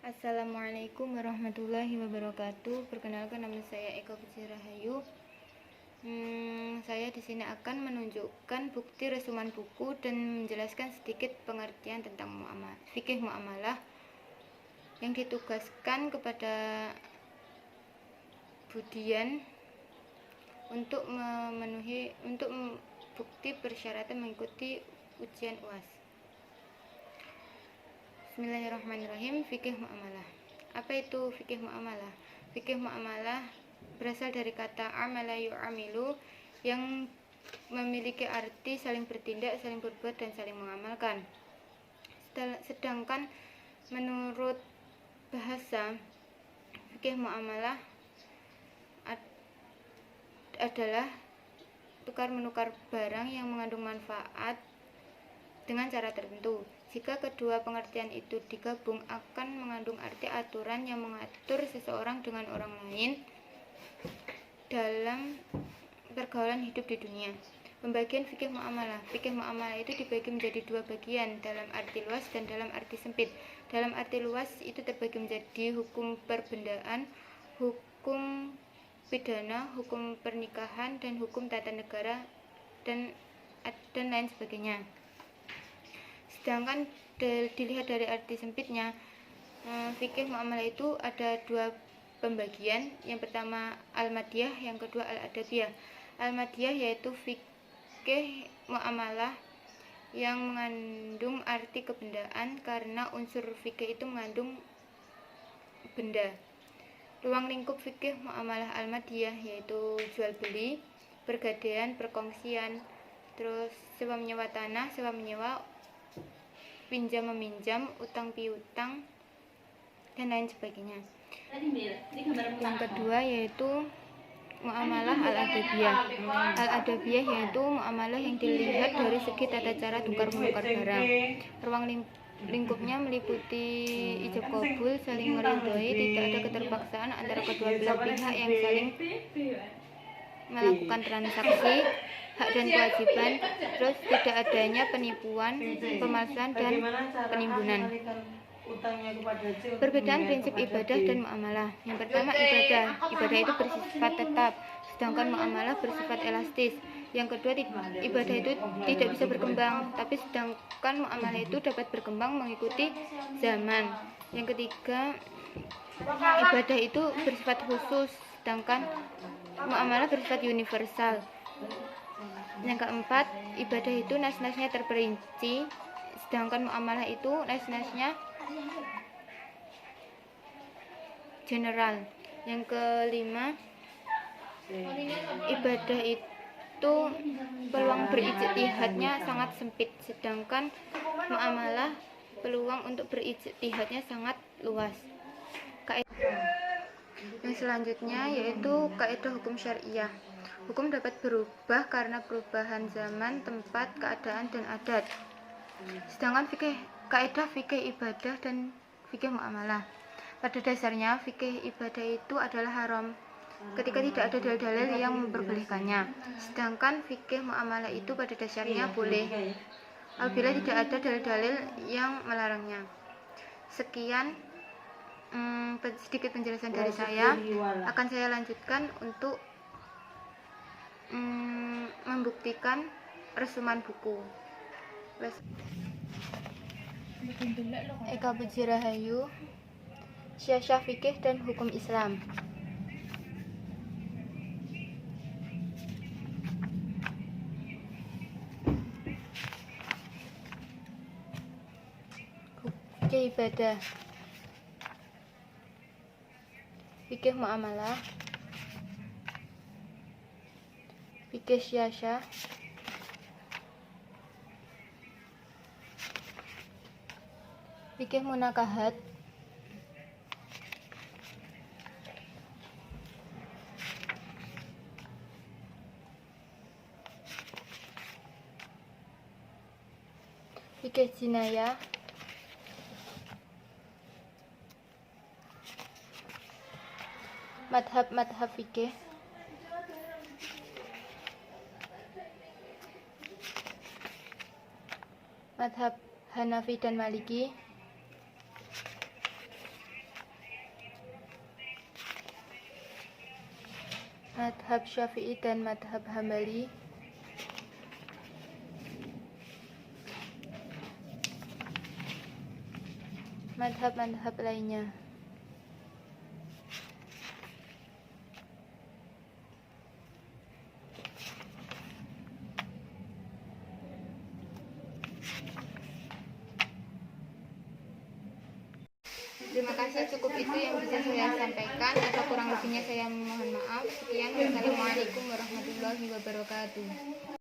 Assalamualaikum warahmatullahi wabarakatuh. Perkenalkan, nama saya Eka Puji Rahayu. Saya di sini akan menunjukkan bukti resuman buku dan menjelaskan sedikit pengertian tentang fikih muamalah yang ditugaskan kepada Budian untuk memenuhi bukti persyaratan mengikuti ujian UAS. Bismillahirrahmanirrahim. Fikih muamalah. Apa itu fikih muamalah? Fikih muamalah berasal dari kata amala yu'amilu yang memiliki arti saling bertindak, saling berbuat, dan saling mengamalkan. Sedangkan menurut bahasa, fikih muamalah adalah tukar-menukar barang yang mengandung manfaat dengan cara tertentu. Jika kedua pengertian itu digabung, akan mengandung arti aturan yang mengatur seseorang dengan orang lain dalam pergaulan hidup di dunia. Pembagian fikih muamalah. Fikih muamalah itu dibagi menjadi dua bagian, dalam arti luas dan dalam arti sempit. Dalam arti luas itu terbagi menjadi hukum perbendaan, hukum pidana, hukum pernikahan, dan hukum tata negara, dan lain sebagainya. Sedangkan dilihat dari arti sempitnya, fikih muamalah itu ada dua pembagian. Yang pertama al-madiyah, yang kedua al-adabiyah. Al-madiyah yaitu fikih muamalah yang mengandung arti kebendaan karena unsur fikih itu mengandung benda. Ruang lingkup fikih muamalah al-madiyah yaitu jual beli, pergadaian, perkongsian, terus sewa menyewa tanah, sewa menyewa, pinjam meminjam, utang piutang, dan lain sebagainya. Yang kedua yaitu muamalah al-adabiyah. Al-adabiyah yaitu muamalah yang dilihat dari segi tata cara tukar menukar barang. Ruang lingkupnya meliputi ijab kabul, saling meridhoi, tidak ada keterpaksaan antara kedua belah pihak yang saling melakukan transaksi, hak dan kewajiban, terus tidak adanya penipuan, pemalsuan, dan penimbunan. Perbedaan prinsip ibadah dan muamalah. Yang pertama ibadah. Ibadah itu bersifat tetap, sedangkan muamalah bersifat elastis. Yang kedua, ibadah itu tidak bisa berkembang, tapi sedangkan muamalah itu dapat berkembang mengikuti zaman. Yang ketiga, ibadah itu bersifat khusus, sedangkan muamalah bersifat universal. Yang keempat, ibadah itu nas-nasnya terperinci, sedangkan muamalah itu nas-nasnya general. Yang kelima, ibadah itu peluang berijtihadnya sangat sempit, sedangkan muamalah peluang untuk berijtihadnya sangat luas. Yang selanjutnya yaitu kaidah hukum syariah. Hukum dapat berubah karena perubahan zaman, tempat, keadaan, dan adat. Sedangkan kaidah fikih ibadah dan fikih muamalah. Pada dasarnya fikih ibadah itu adalah haram ketika tidak ada dalil-dalil yang memperbolehkannya. Sedangkan fikih muamalah itu pada dasarnya boleh apabila tidak ada dalil-dalil yang melarangnya. Sekian sedikit penjelasan dari saya. Akan saya lanjutkan untuk membuktikan resuman buku. Eka Puji Rahayu, Syiah Fikih dan Hukum Islam. Fikih ibadah, fikih muamalah, fikih syiah, fikih munakahat, fikih jinayah, madhab fikih, madhab Hanafi dan Maliki, Madhab Syafi'i dan madhab Hambali. Madhab-madhab lainnya. Terima kasih, cukup itu yang bisa saya sampaikan. Atau kurang lebihnya saya mohon maaf. Sekian, wassalamualaikum warahmatullahi wabarakatuh.